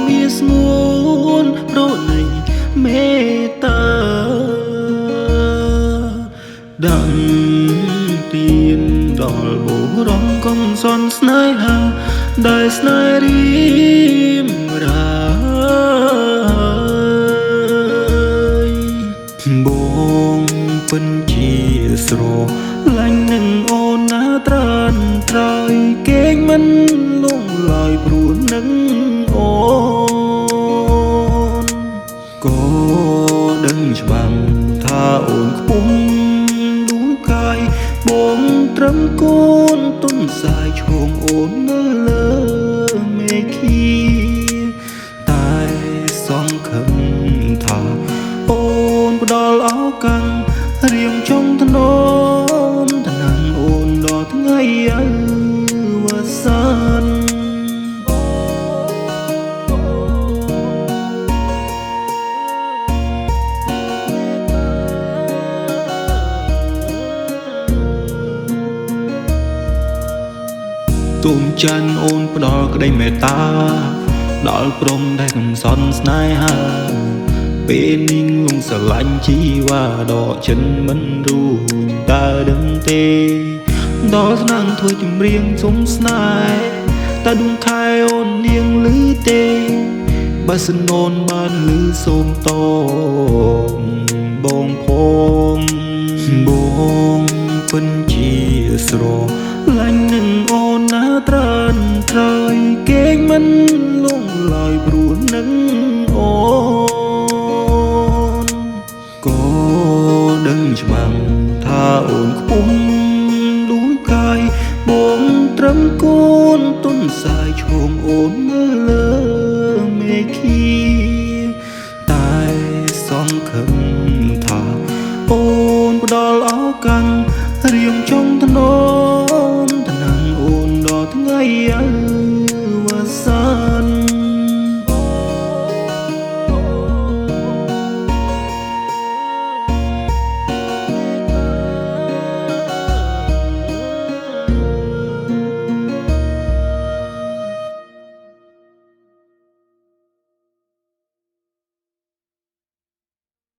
មានស្ងួនប្រណីមេត្តាដឹងទៀនដល់បុរងកំសន់ស្នេហាដែលស្នេហ៍រៀមរាយបងពិនជាស្រឡាញ់នឹងអូនណាត្រានត្រៃគេងមិនលងឡើយព្រោះនឹងអូនក៏ដឹងច្បាស់ថាអូនខ្ពស់ដួងកាយបងត្រឹមកូនទុនសាយឈោងអូននៅលើមេឃីតែសង្ឃឹមថាអូនផ្ដល់ឱកាសរៀងចុងថ្នមថ្នាំអូនដល់ថ្ងៃអវសានទូមច័ន្ទអូនផ្ដល់ក្តីមេត្តាដល់ព្រមដែលកំសត់ស្នេហាពេលនាងលងស្រឡាញ់ជីវ៉ាដកចិនមិនរួញតើដឹងទេដល់ស្នងធ្វើចម្រៀងសុំស្នេហ៍តើដួងខែអូននាងឮទេបើសិនអូនបានឮសូមតបងផងបងពិនជាស្រឡាញ់នឹងអូនណាត្រានត្រៃគេងមិនលងឡើយព្រោះនឹងអូនក៏ដឹងច្បាស់ថាអូនខ្ពស់ដួងកាយបងត្រឹមកូនទុនសាយឈោងអូននៅលើ